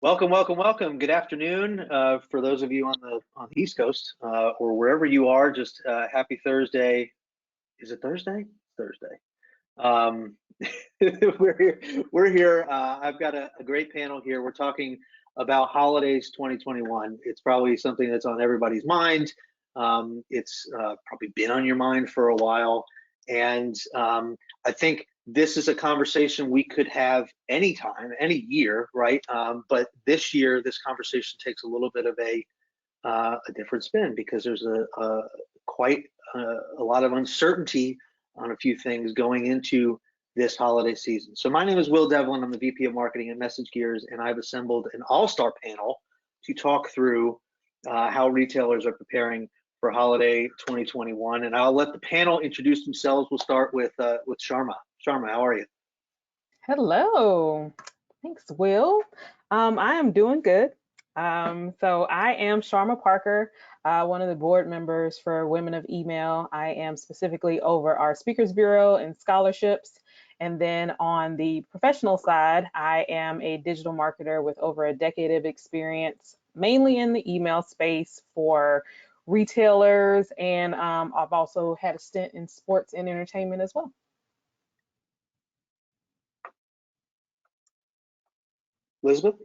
Welcome, welcome, welcome. Good afternoon for those of you on the East Coast or wherever you are. Just happy Thursday. Is it Thursday? Thursday. We're here. I've got a great panel here. We're talking about holidays 2021. It's probably something that's on everybody's mind. It's probably been on your mind for a while, and I think this is a conversation we could have anytime, any year, right? But this year, this conversation takes a little bit of a different spin because there's quite a lot of uncertainty on a few things going into this holiday season. So my name is Will Devlin. I'm the VP of Marketing at Message Gears, and I've assembled an all-star panel to talk through how retailers are preparing for holiday 2021. And I'll let the panel introduce themselves. We'll start with Sharma. Sharma, how are you? Hello. Thanks, Will. I am doing good. So I am Sharma Parker, one of the board members for Women of Email. I am specifically over our Speakers Bureau and scholarships. And then on the professional side, I am a digital marketer with over a decade of experience, mainly in the email space for retailers. And I've also had a stint in sports and entertainment as well. Elizabeth?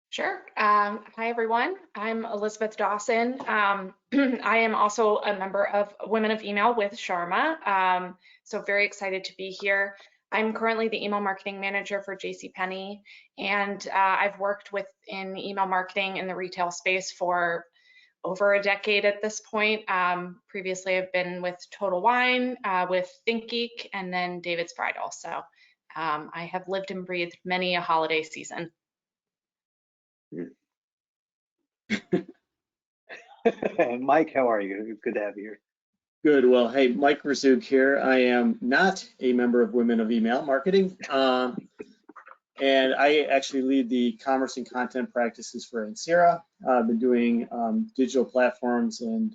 Sure. Hi, everyone. I'm Elizabeth Dawson. I am also a member of Women of Email with Sharma. So very excited to be here. I'm currently the email marketing manager for JCPenney, and I've worked in email marketing in the retail space for over a decade at this point. Previously, I've been with Total Wine, with ThinkGeek, and then David's Bridal. So I have lived and breathed many a holiday season. Mike, how are you? Good to have you here. Good. Well, hey, Mike Razug here. I am not a member of Women of Email Marketing, and I actually lead the commerce and content practices for Ansira. I've been doing digital platforms and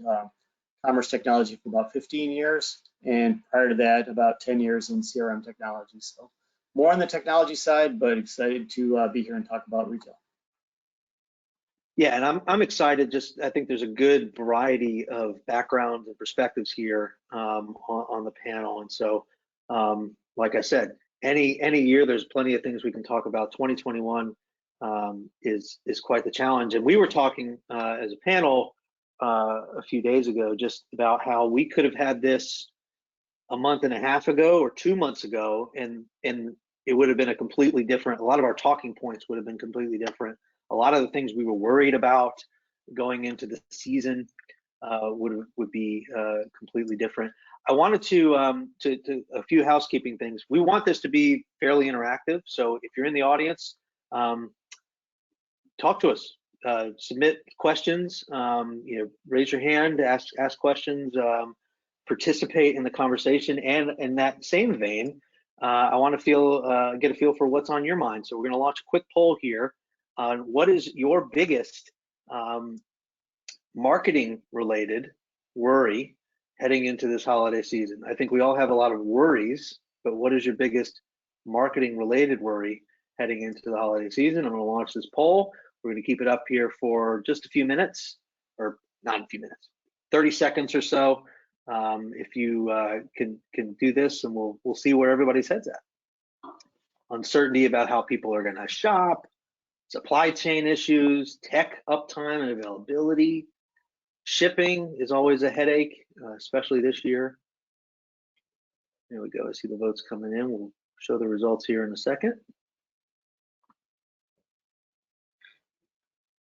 commerce technology for about 15 years, and prior to that, about 10 years in CRM technology. So more on the technology side, but excited to be here and talk about retail. Yeah, and I'm excited. I think there's a good variety of backgrounds and perspectives here on the panel. And so, like I said, any year there's plenty of things we can talk about. 2021 is quite the challenge. And we were talking as a panel a few days ago just about how we could have had this a month and a half ago or 2 months ago, and it would have been a completely different. A lot of our talking points would have been completely different. A lot of the things we were worried about going into the season would be completely different. I wanted to a few housekeeping things. We want this to be fairly interactive, so if you're in the audience, talk to us, submit questions, raise your hand, ask questions, participate in the conversation. And in that same vein, I want to get a feel for what's on your mind. So we're going to launch a quick poll here on what is your biggest marketing related worry heading into this holiday season. I think we all have a lot of worries, but what is your biggest marketing related worry heading into the holiday season? I'm going to launch this poll. We're going to keep it up here for just a few minutes, or not a few minutes, 30 seconds or so. If you can do this, and we'll see where everybody's head's at. Uncertainty about how people are going to shop, supply chain issues, tech uptime and availability. Shipping is always a headache, especially this year. There we go. I see the votes coming in. We'll show the results here in a second.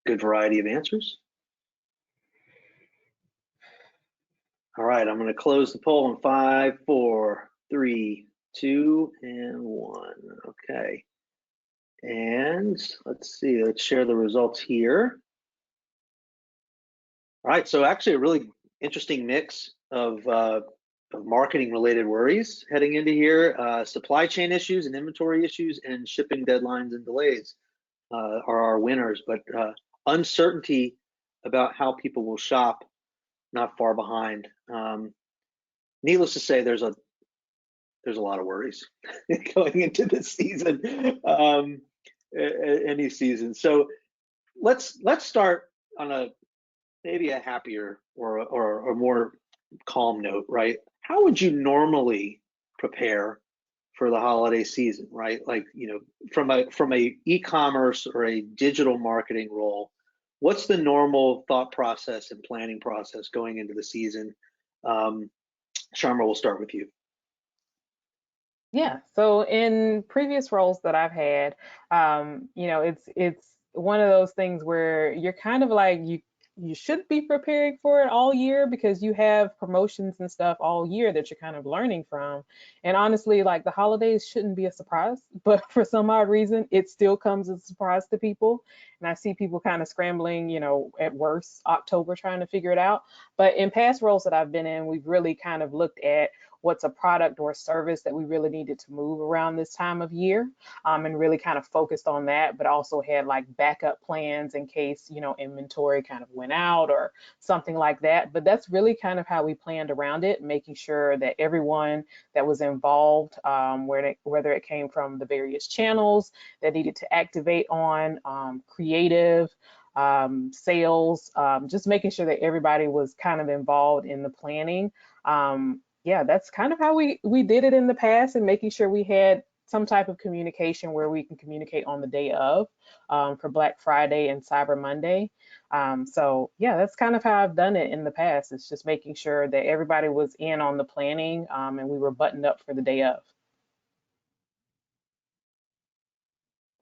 Good variety of answers. All right, I'm going to close the poll in 5, 4, 3, 2, and 1. Okay. And let's see, let's share the results here. All right, so actually a really interesting mix of marketing related worries heading into here. Supply chain issues and inventory issues and shipping deadlines and delays are our winners, but uncertainty about how people will shop, not far behind. Needless to say, there's a lot of worries going into this season. any season. So let's start on maybe a happier or a more calm note, right? How would you normally prepare for the holiday season, right? Like, from a e-commerce or a digital marketing role, what's the normal thought process and planning process going into the season? Sharma, we'll start with you. Yeah. So in previous roles that I've had, it's one of those things where you're kind of like you should be preparing for it all year because you have promotions and stuff all year that you're kind of learning from. And honestly, like the holidays shouldn't be a surprise, but for some odd reason, it still comes as a surprise to people. And I see people kind of scrambling, at worst October trying to figure it out. But in past roles that I've been in, we've really kind of looked at what's a product or a service that we really needed to move around this time of year, and really kind of focused on that, but also had like backup plans in case, inventory kind of went out or something like that. But that's really kind of how we planned around it, making sure that everyone that was involved, whether it came from the various channels that needed to activate on, creative, sales, just making sure that everybody was kind of involved in the planning. Yeah, that's kind of how we did it in the past, and making sure we had some type of communication where we can communicate on the day of, for Black Friday and Cyber Monday. So yeah, that's kind of how I've done it in the past. It's just making sure that everybody was in on the planning, and we were buttoned up for the day of.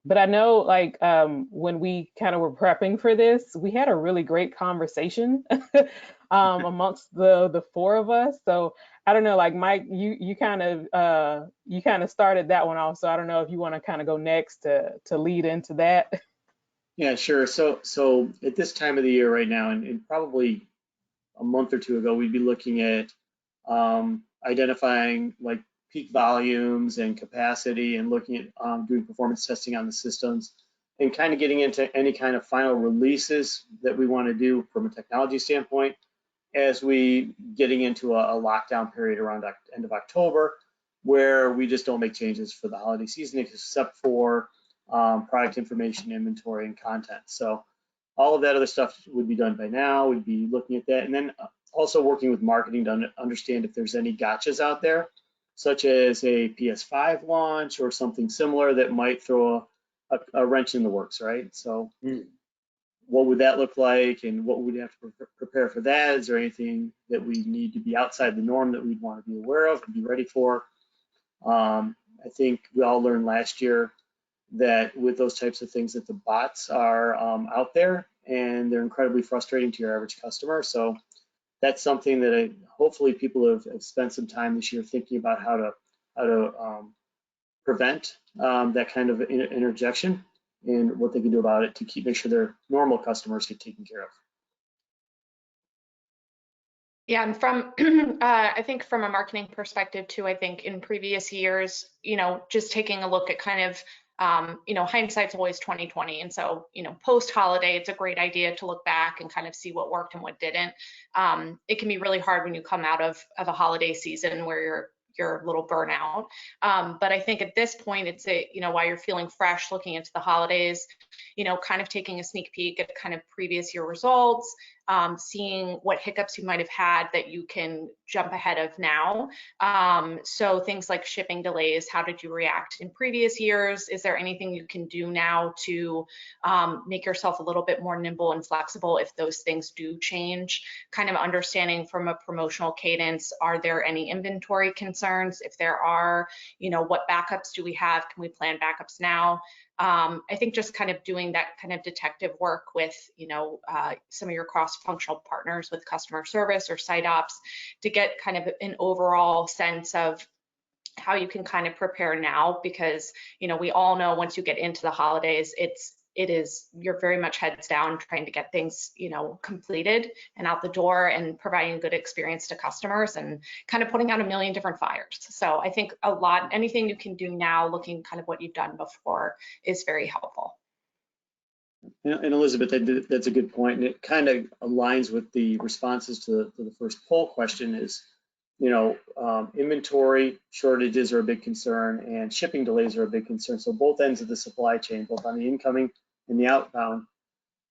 But I know, like, when we kind of were prepping for this, we had a really great conversation amongst the four of us. So I don't know, like Mike, you kind of started that one off. So I don't know if you want to kind of go next to lead into that. Yeah, sure. So at this time of the year right now, and probably a month or two ago, we'd be looking at identifying like peak volumes and capacity, and looking at doing performance testing on the systems, and kind of getting into any kind of final releases that we want to do from a technology standpoint, as we getting into a lockdown period around end of October, where we just don't make changes for the holiday season except for product information, inventory, and content. So all of that other stuff would be done by now. We'd be looking at that, and then also working with marketing to understand if there's any gotchas out there, such as a PS5 launch or something similar that might throw a wrench in the works, right? So what would that look like, and what would we have to prepare for that? Is there anything that we need to be outside the norm that we'd want to be aware of and be ready for? I think we all learned last year that with those types of things, that the bots are out there, and they're incredibly frustrating to your average customer. So that's something that hopefully people have spent some time this year thinking about how to prevent that kind of interjection, and what they can do about it to make sure their normal customers get taken care of. Yeah, and from I think from a marketing perspective too, I think in previous years, just taking a look at kind of hindsight's always 2020. And so, post holiday, it's a great idea to look back and kind of see what worked and what didn't. It can be really hard when you come out of a holiday season where you're a little burnout. But I think at this point, it's while you're feeling fresh, looking into the holidays, kind of taking a sneak peek at kind of previous year results, seeing what hiccups you might have had that you can jump ahead of now. So things like shipping delays, how did you react in previous years? Is there anything you can do now to make yourself a little bit more nimble and flexible if those things do change? Kind of understanding from a promotional cadence, are there any inventory concerns? If there are, what backups do we have? Can we plan backups now? I think just kind of doing that kind of detective work with, some of your cross-functional partners with customer service or site ops to get kind of an overall sense of how you can kind of prepare now, because, we all know once you get into the holidays, you're very much heads down trying to get things, completed and out the door, and providing a good experience to customers, and kind of putting out a million different fires. So I think anything you can do now, looking kind of what you've done before, is very helpful. And Elizabeth, that's a good point, and it kind of aligns with the responses to the first poll question. Is Inventory shortages are a big concern, and shipping delays are a big concern. So both ends of the supply chain, both on the incoming and the outbound,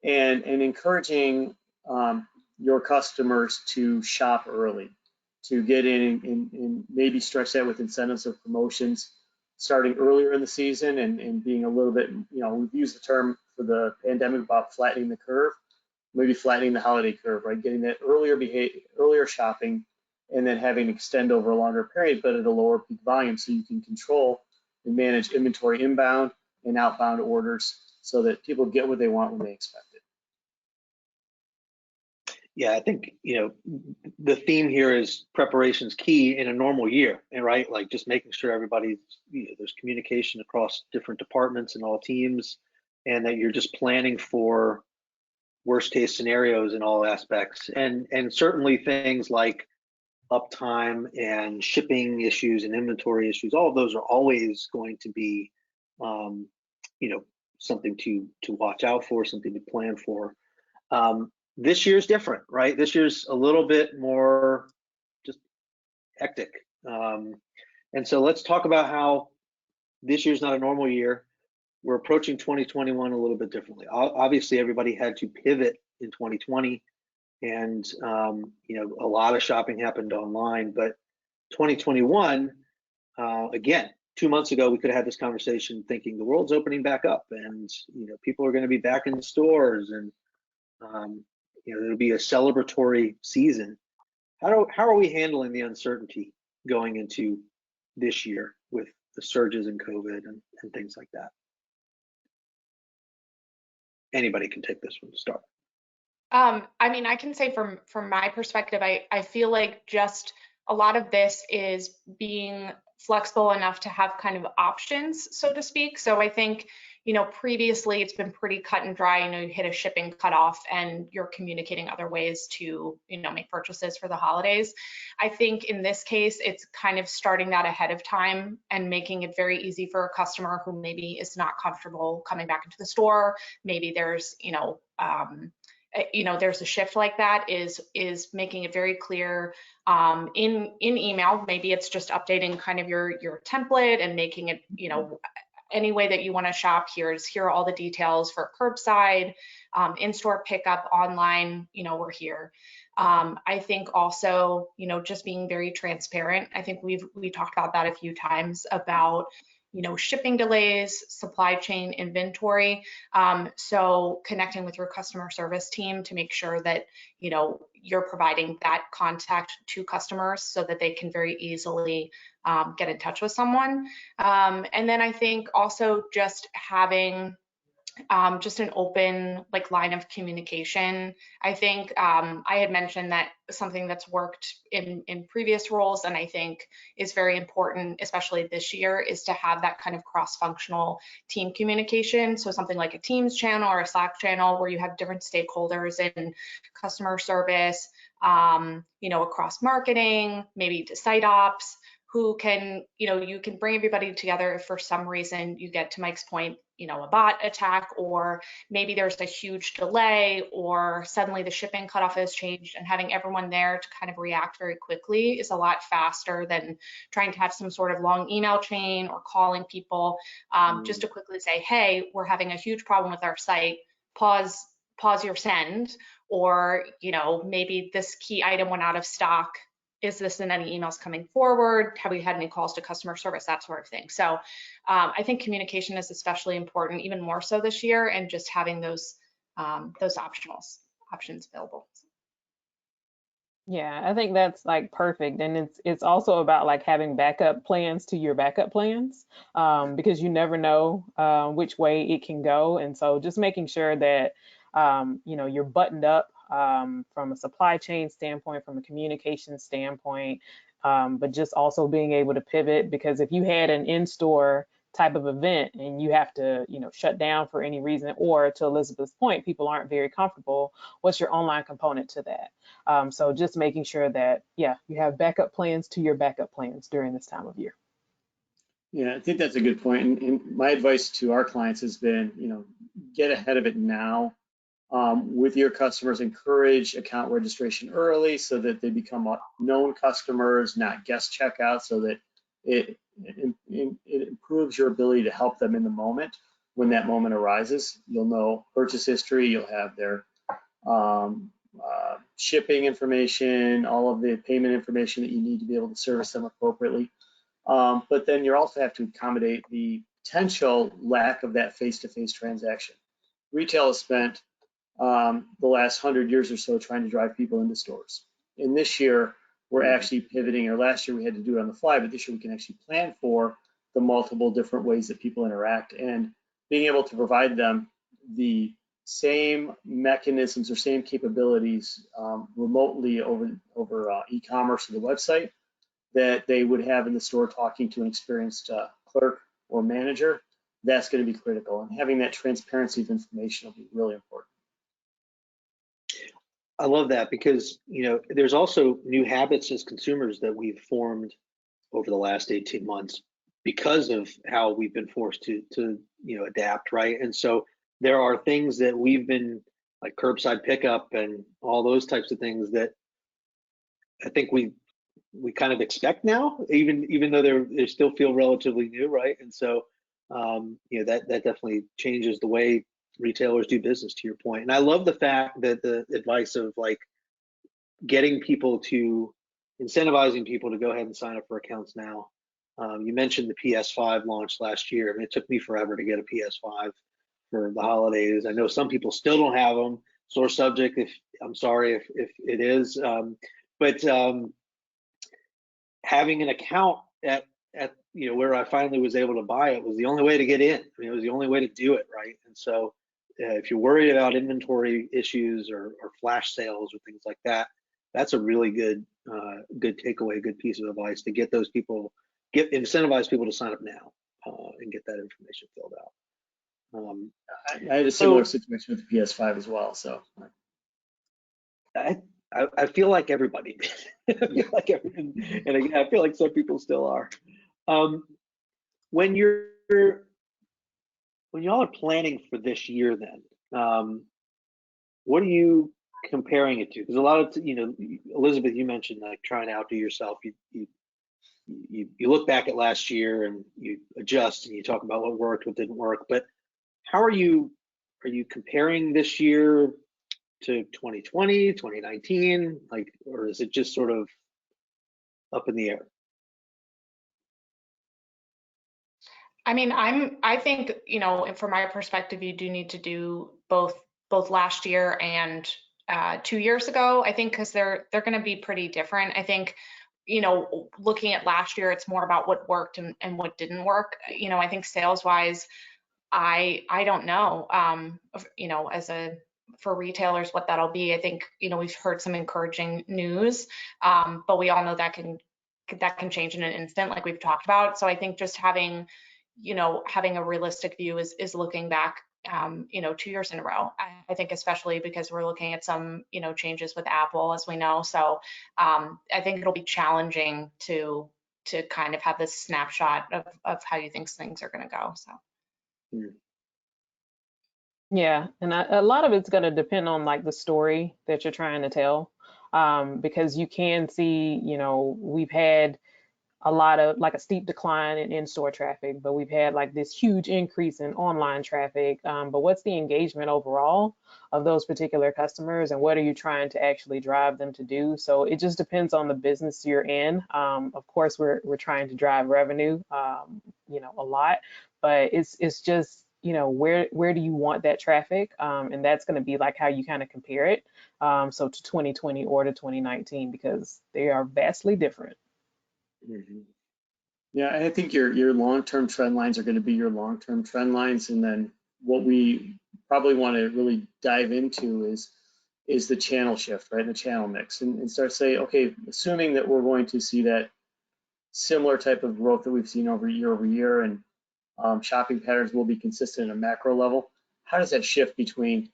and encouraging your customers to shop early, to get in and maybe stretch that with incentives or promotions starting earlier in the season, and being a little bit, we've used the term for the pandemic about flattening the curve, maybe flattening the holiday curve, right? Getting that earlier shopping, and then having it extend over a longer period, but at a lower peak volume, so you can control and manage inventory inbound and outbound orders so that people get what they want when they expect it. Yeah, I think, the theme here is preparation's key in a normal year, and right, like just making sure everybody's, there's communication across different departments and all teams, and that you're just planning for worst case scenarios in all aspects, and certainly things like uptime and shipping issues and inventory issues. All of those are always going to be, something to watch out for, something to plan for. This year's different, right? This year's a little bit more just hectic. And so let's talk about how this year's not a normal year. We're approaching 2021 a little bit differently. Obviously, everybody had to pivot in 2020, and a lot of shopping happened online. But 2021, again, 2 months ago, we could have had this conversation thinking the world's opening back up, and people are going to be back in the stores, and it'll be a celebratory season. How are we handling the uncertainty going into this year with the surges in COVID and things like that? Anybody can take this one to start. I can say from my perspective, I feel like just a lot of this is being flexible enough to have kind of options, so to speak. So I think, previously it's been pretty cut and dry. You hit a shipping cutoff and you're communicating other ways to, make purchases for the holidays. I think in this case, it's kind of starting that ahead of time and making it very easy for a customer who maybe is not comfortable coming back into the store. Maybe there's, there's a shift like that, is making it very clear in email. Maybe it's just updating kind of your template and making it, any way that you want to shop. Here are all the details for curbside, in-store pickup, online, we're here. I think also, just being very transparent. I think we talked about that a few times about, shipping delays, supply chain, inventory. So connecting with your customer service team to make sure that, you're providing that contact to customers so that they can very easily get in touch with someone. And then I think also just having just an open line of communication. I think I had mentioned that something that's worked in previous roles, and I think is very important, especially this year, is to have that kind of cross-functional team communication. So something like a Teams channel or a Slack channel where you have different stakeholders in customer service, across marketing, maybe to site ops, who can, you can bring everybody together if for some reason you get, to Mike's point, a bot attack, or maybe there's a huge delay, or suddenly the shipping cutoff has changed, and having everyone there to kind of react very quickly is a lot faster than trying to have some sort of long email chain or calling people just to quickly say, hey, we're having a huge problem with our site, pause your send, or maybe this key item went out of stock. Is this in any emails coming forward? Have we had any calls to customer service? That sort of thing. So I think communication is especially important, even more so this year, and just having those options available. Yeah, I think that's perfect. And it's also about having backup plans to your backup plans, because you never know which way it can go. And so just making sure that, you're buttoned up from a supply chain standpoint, from a communication standpoint, but just also being able to pivot, because if you had an in-store type of event and you have to, shut down for any reason, or to Elizabeth's point, people aren't very comfortable, what's your online component to that? So just making sure that, you have backup plans to your backup plans during this time of year. Yeah, I think that's a good point. And my advice to our clients has been, get ahead of it now. with your customers, encourage account registration early so that they become known customers, not guest checkout, so that it improves your ability to help them in the moment when that moment arises. You'll know purchase history, you'll have their shipping information, all of the payment information that you need to be able to service them appropriately. But then you also have to accommodate the potential lack of that face-to-face transaction. Retail has spent the last 100 years or so trying to drive people into stores. And this year, we're actually pivoting, or last year we had to do it on the fly, but this year we can actually plan for the multiple different ways that people interact, and being able to provide them the same mechanisms or same capabilities remotely over e-commerce or the website that they would have in the store talking to an experienced clerk or manager. That's going to be critical, and having that transparency of information will be really important. I love that, because there's also new habits as consumers that we've formed over the last 18 months because of how we've been forced to adapt, right? And so there are things that we've been, like curbside pickup and all those types of things, that I think we kind of expect now, even though they still feel relatively new, right? And so that definitely changes the way retailers do business, to your point. And I love the fact that the advice of like incentivizing people to go ahead and sign up for accounts now. You mentioned the PS5 launch last year. I mean, it took me forever to get a PS5 for the holidays. I know some people still don't have them. Sore subject. I'm sorry if it is, but having an account at where I finally was able to buy it was the only way to get in. I mean, it was the only way to do it, right? And so if you're worried about inventory issues or flash sales or things like that, that's a really good takeaway, good piece of advice to get those people, incentivize people to sign up now and get that information filled out. I had a similar situation with the PS5 as well. So I feel like everybody did. And again, I feel like some people still are. When y'all are planning for this year, then what are you comparing it to? Because a lot of Elizabeth, you mentioned like trying to outdo yourself. You look back at last year and you adjust and you talk about what worked, what didn't work. But how are you comparing this year to 2020, 2019, or is it just sort of up in the air? I mean, I think, from my perspective, you do need to do both last year and 2 years ago, I think, because they're going to be pretty different. I think, looking at last year, it's more about what worked and what didn't work. I think sales wise, I don't know, for retailers, what that'll be. I think, we've heard some encouraging news, but we all know that can change in an instant, like we've talked about. So I think just having a realistic view is looking back, 2 years in a row. I think especially because we're looking at some, changes with Apple, as we know. So I think it'll be challenging to kind of have this snapshot of how you think things are going to go. So. Yeah, and a lot of it's going to depend on like the story that you're trying to tell, because you can see, we've had a lot of like a steep decline in in-store traffic, but we've had like this huge increase in online traffic. But what's the engagement overall of those particular customers, and what are you trying to actually drive them to do? So it just depends on the business you're in. Of course, we're trying to drive revenue, a lot, but it's just, where do you want that traffic? And that's going to be like how you kind of compare it. So to 2020 or to 2019, because they are vastly different. Mm-hmm. Yeah, I think your long-term trend lines are going to be your long-term trend lines, and then what we probably want to really dive into is the channel shift, right? The channel mix, and start to say, okay, assuming that we're going to see that similar type of growth that we've seen over year, and shopping patterns will be consistent at a macro level. How does that shift between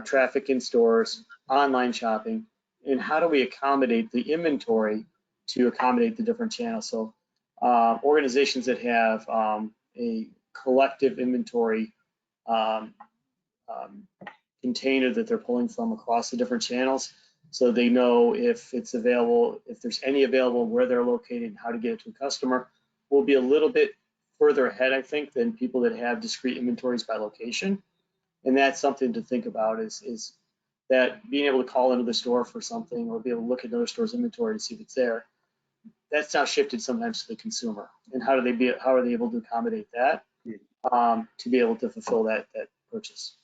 traffic in stores, online shopping, and how do we accommodate the inventory to accommodate the different channels? So organizations that have a collective inventory container that they're pulling from across the different channels, so they know if it's available, if there's any available, where they're located, and how to get it to a customer. We'll be a little bit further ahead, I think, than people that have discrete inventories by location. And that's something to think about, is that being able to call into the store for something or be able to look at another store's inventory to see if it's there, that's now shifted sometimes to the consumer. And how are they able to accommodate that to be able to fulfill that purchase?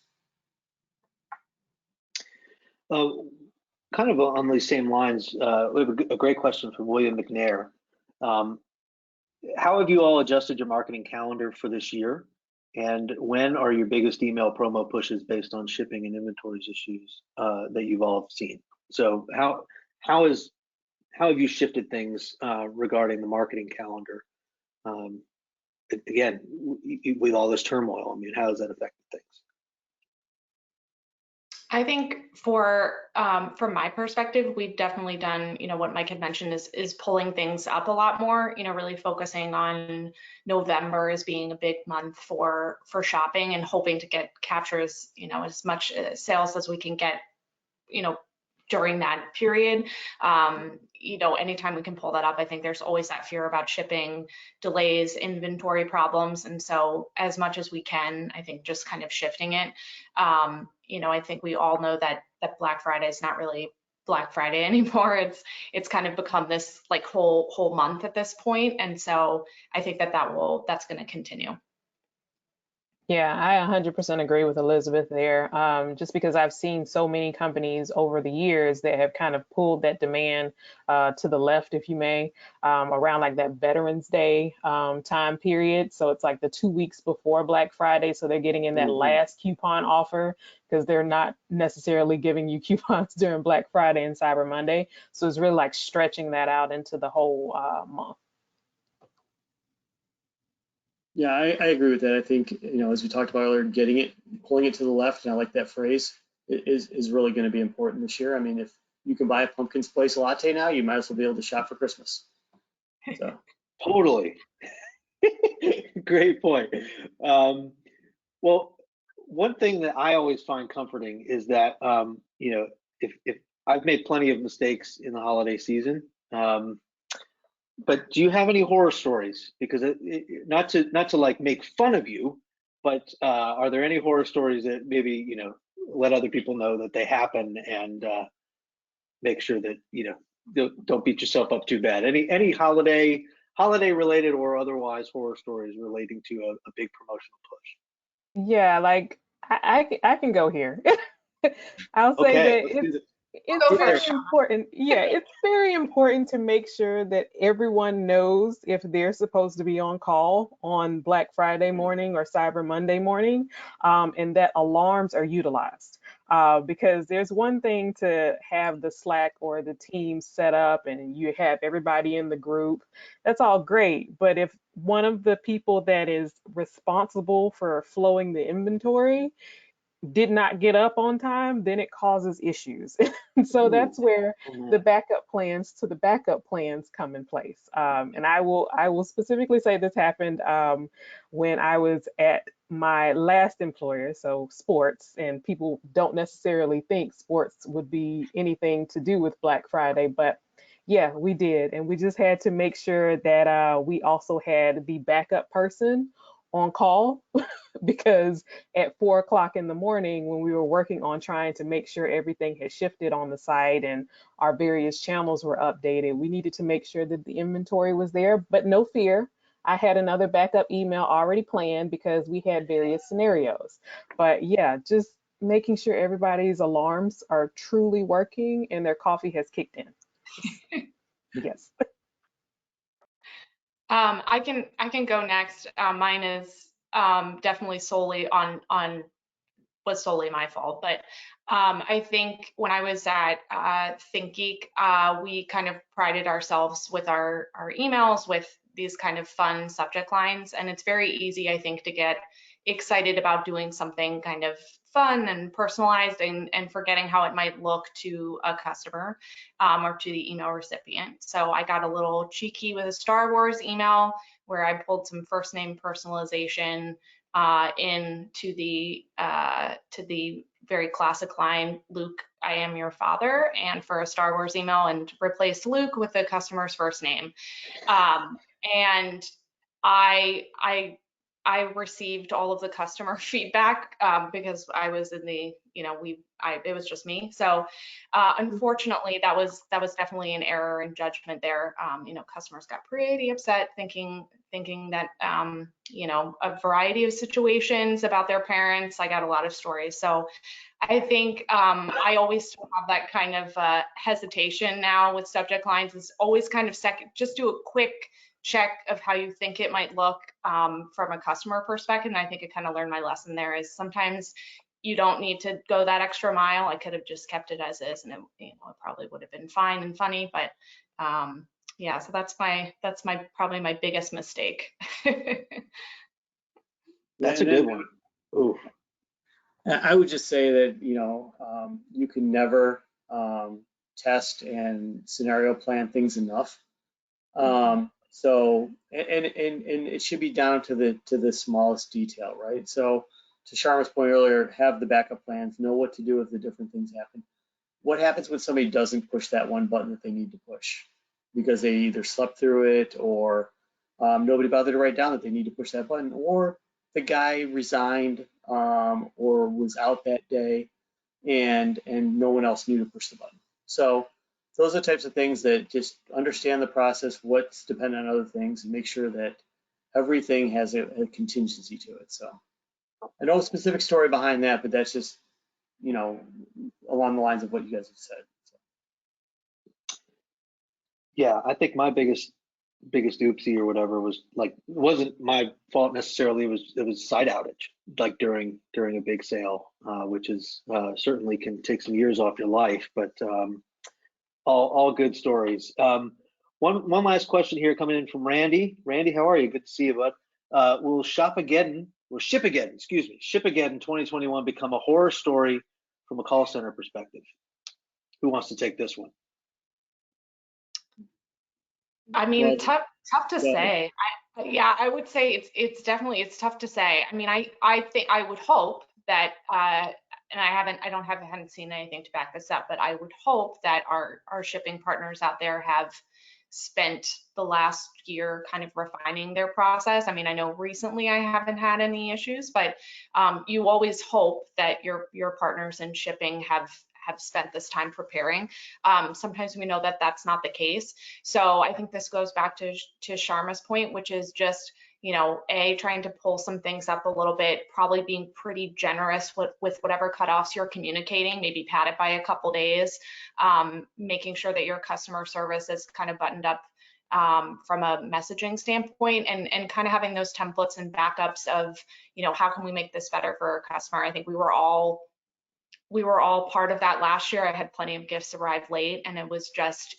Kind of on these same lines, we have a great question from William McNair. How have you all adjusted your marketing calendar for this year? And when are your biggest email promo pushes based on shipping and inventories issues that you've all seen? So how have you shifted things regarding the marketing calendar? Again, with all this turmoil, I mean, how has that affected things? I think from my perspective, we've definitely done, what Mike had mentioned is pulling things up a lot more, really focusing on November as being a big month for shopping and hoping to capture as much sales as we can get, during that period. Anytime we can pull that up, I think there's always that fear about shipping delays, inventory problems. And so as much as we can, I think just kind of shifting it. I think we all know that Black Friday is not really Black Friday anymore. It's kind of become this like whole month at this point. And so I think that's going to continue. Yeah, I 100% agree with Elizabeth there. Just because I've seen so many companies over the years that have kind of pulled that demand to the left, if you may, around like that Veterans Day time period. So it's like the 2 weeks before Black Friday. So they're getting in that last coupon offer because they're not necessarily giving you coupons during Black Friday and Cyber Monday. So it's really like stretching that out into the whole month. Yeah, I agree with that. I think, as we talked about earlier, pulling it to the left, and I like that phrase, is really going to be important this year. I mean, if you can buy a pumpkin spice latte now, you might as well be able to shop for Christmas. So. Totally. Great point. Well, one thing that I always find comforting is that, if I've made plenty of mistakes in the holiday season, but do you have any horror stories? Because not to like make fun of you, but are there any horror stories that maybe let other people know that they happen, and make sure that don't beat yourself up too bad? Any holiday related or otherwise horror stories relating to a big promotional push? Yeah, like I can go here. I'll say that it's very important. Yeah, it's very important to make sure that everyone knows if they're supposed to be on call on Black Friday morning or Cyber Monday morning, and that alarms are utilized. Because there's one thing to have the Slack or the team set up and you have everybody in the group. That's all great. But if one of the people that is responsible for flowing the inventory did not get up on time, then it causes issues. So that's where the backup plans come in place. And I will specifically say this happened when I was at my last employer, so sports, and people don't necessarily think sports would be anything to do with Black Friday, but yeah, we did. And we just had to make sure that we also had the backup person on call because at 4 o'clock in the morning, when we were working on trying to make sure everything had shifted on the site and our various channels were updated, we needed to make sure that the inventory was there. But no fear, I had another backup email already planned because we had various scenarios. But yeah, just making sure everybody's alarms are truly working and their coffee has kicked in. Yes. I can go next. Mine is definitely was solely my fault. But I think when I was at ThinkGeek, we kind of prided ourselves with our emails with these kind of fun subject lines. And it's very easy, I think, to get excited about doing something kind of fun and personalized and forgetting how it might look to a customer or to the email recipient. So I got a little cheeky with a Star Wars email where I pulled some first name personalization to the very classic line, Luke, I am your father, and for a Star Wars email, and replaced Luke with the customer's first name. And I received all of the customer feedback because I was in the, it was just me. So unfortunately, that was definitely an error in judgment there. Customers got pretty upset, thinking that a variety of situations about their parents. I got a lot of stories. So I think I always still have that kind of hesitation now with subject lines. Is always kind of just do a quick check of how you think it might look from a customer perspective. And I think I kind of learned my lesson there is sometimes you don't need to go that extra mile. I could have just kept it as is, and it probably would have been fine and funny. But yeah, so that's probably my biggest mistake. That's a good one. Ooh. I would just say that you can never test and scenario plan things enough. So and it should be down to the smallest detail, right? So to Sharma's point earlier, have the backup plans, know what to do if the different things happen. What happens when somebody doesn't push that one button that they need to push because they either slept through it or nobody bothered to write down that they need to push that button, or the guy resigned or was out that day and no one else knew to push the button. So those are the types of things that just understand the process, what's dependent on other things, and make sure that everything has a contingency to it. So I know a specific story behind that, but that's just, along the lines of what you guys have said. So. Yeah, I think my biggest oopsie or whatever was it wasn't my fault necessarily. It was site outage, like during a big sale, which is certainly can take some years off your life, but all good stories. One last question here coming in from Randy. Randy, how are you? Good to see you, bud. Will Ship Again in 2021 become a horror story from a call center perspective? Who wants to take this one? I mean, tough to say. I would say it's definitely tough to say. I mean, I think I would hope that and I haven't seen anything to back this up, but I would hope that our shipping partners out there have spent the last year kind of refining their process. I mean, I know recently I haven't had any issues, but you always hope that your partners in shipping have spent this time preparing. Sometimes we know that that's not the case. So I think this goes back to Sharma's point, which is just, trying to pull some things up a little bit, probably being pretty generous with whatever cutoffs you're communicating, maybe pad it by a couple days, making sure that your customer service is kind of buttoned up from a messaging standpoint, and kind of having those templates and backups of, how can we make this better for our customer? I think we were all part of that last year. I had plenty of gifts arrive late, and it was just,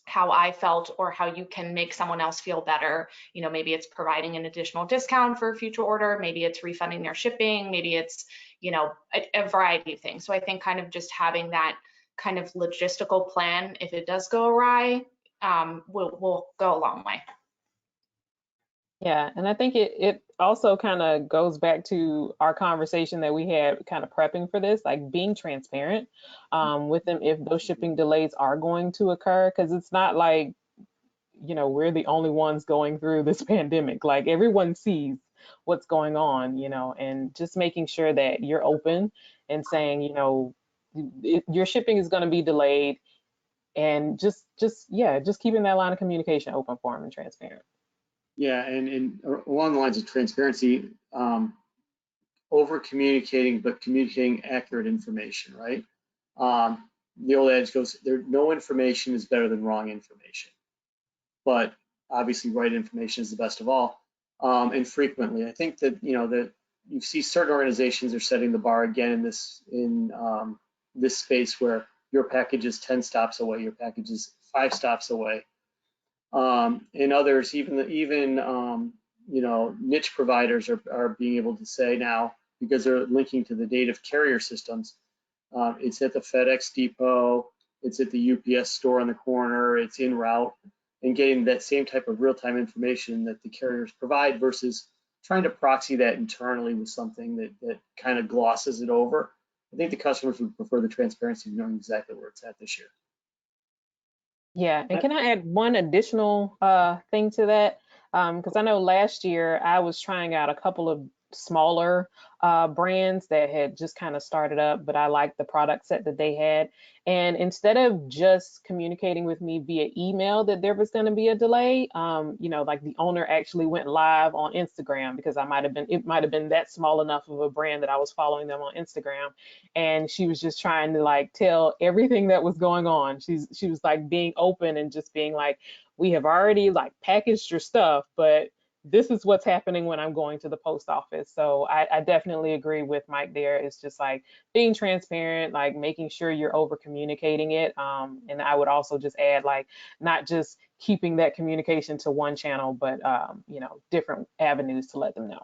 how I felt or how you can make someone else feel better. Maybe it's providing an additional discount for a future order, maybe it's refunding their shipping, maybe it's, a variety of things. So I think kind of just having that kind of logistical plan, if it does go awry, will go a long way. Yeah, and I think it also kind of goes back to our conversation that we had kind of prepping for this, like being transparent with them if those shipping delays are going to occur, because it's not like, we're the only ones going through this pandemic. Like everyone sees what's going on, and just making sure that you're open and saying, your shipping is going to be delayed, and just keeping that line of communication open for them and transparent. Yeah, and along the lines of transparency, over communicating, but communicating accurate information, right? The old adage goes, no information is better than wrong information, but obviously right information is the best of all. And frequently, I think that that you see certain organizations are setting the bar again in this space where your package is 10 stops away, your package is 5 stops away. And others, even niche providers are being able to say now, because they're linking to the native carrier systems, it's at the FedEx depot, it's at the UPS store on the corner, it's en route, and getting that same type of real-time information that the carriers provide versus trying to proxy that internally with something that kind of glosses it over. I think the customers would prefer the transparency of knowing exactly where it's at this year. Yeah, and can I add one additional thing to that? Because I know last year I was trying out a couple of smaller brands that had just kind of started up, but I liked the product set that they had. And instead of just communicating with me via email that there was going to be a delay, like the owner actually went live on Instagram, because it might have been that small enough of a brand that I was following them on Instagram. And she was just trying to like tell everything that was going on. She was like being open and just being like, we have already like packaged your stuff, but this is what's happening when I'm going to the post office. So I definitely agree with Mike there. It's just like being transparent, like making sure you're over communicating it. And I would also just add, like, not just keeping that communication to one channel, but different avenues to let them know.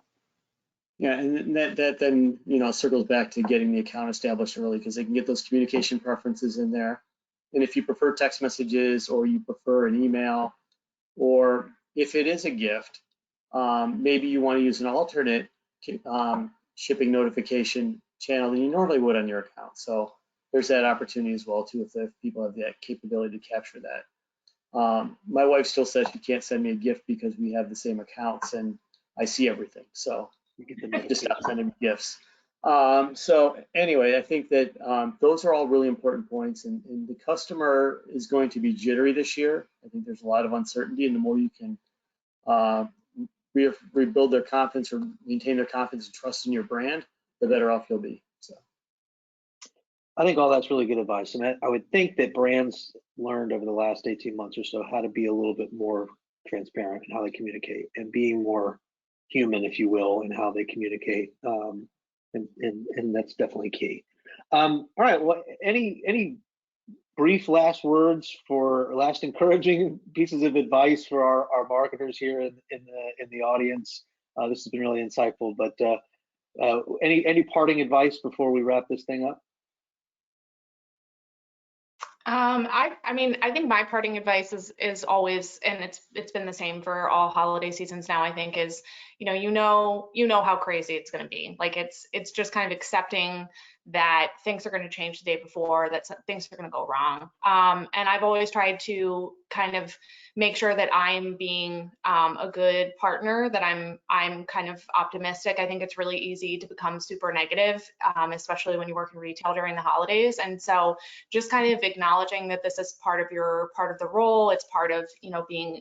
Yeah, and that then, circles back to getting the account established early, because they can get those communication preferences in there. And if you prefer text messages, or you prefer an email, or if it is a gift, maybe you want to use an alternate shipping notification channel than you normally would on your account. So there's that opportunity as well too, if people have that capability to capture that. My wife still says she can't send me a gift because we have the same accounts and I see everything. So you get just stop sending me gifts. So anyway, I think that those are all really important points, and the customer is going to be jittery this year. I think there's a lot of uncertainty, and the more you can rebuild their confidence or maintain their confidence and trust in your brand, the better off you'll be. So I think all that's really good advice. And I would think that brands learned over the last 18 months or so how to be a little bit more transparent in how they communicate, and being more human, if you will, in how they communicate. And that's definitely key. All right. Well, any brief last words for last encouraging pieces of advice for our marketers here in the audience? This has been really insightful, but any parting advice before we wrap this thing up? I think my parting advice is always, and it's been the same for all holiday seasons now, I think, is, you know how crazy it's going to be. Like it's just kind of accepting that things are going to change the day before, that things are going to go wrong. And I've always tried to kind of make sure that I'm being a good partner, that I'm kind of optimistic. I think it's really easy to become super negative, especially when you work in retail during the holidays. And so just kind of acknowledging that this is part of the role, it's part of being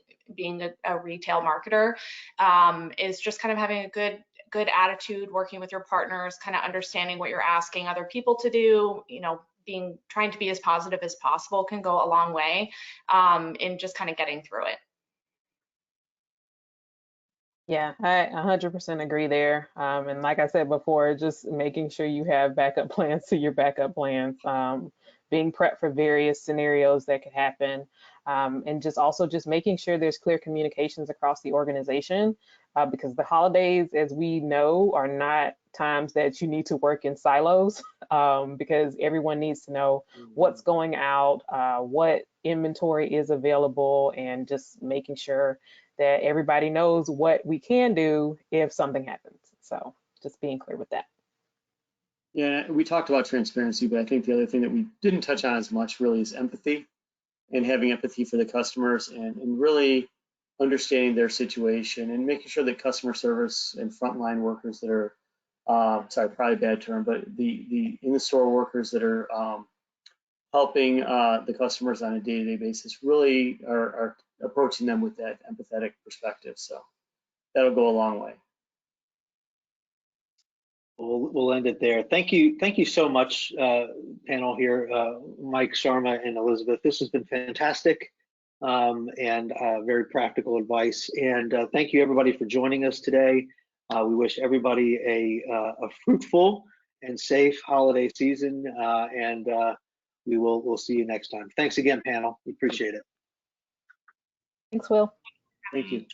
a retail marketer, is just kind of having a good attitude, working with your partners, kind of understanding what you're asking other people to do, trying to be as positive as possible can go a long way in just kind of getting through it. Yeah, I 100% agree there. And like I said before, just making sure you have backup plans to your backup plans, being prepped for various scenarios that could happen, and just making sure there's clear communications across the organization, because the holidays, as we know, are not times that you need to work in silos, because everyone needs to know what's going out, what inventory is available, and just making sure that everybody knows what we can do if something happens. So just being clear with that. yeah, we talked about transparency, but I think the other thing that we didn't touch on as much really is empathy, and having empathy for the customers, and really understanding their situation, and making sure that customer service and frontline workers that are, sorry, probably a bad term, but the in-the-store workers that are helping the customers on a day-to-day basis really are approaching them with that empathetic perspective. So that'll go a long way. We'll end it there. Thank you so much, panel here, Mike, Sharma, and Elizabeth. This has been fantastic, and very practical advice. And thank you everybody for joining us today. We wish everybody a fruitful and safe holiday season, and we'll see you next time. Thanks again, panel. We appreciate it. Thanks, Will. Thank you.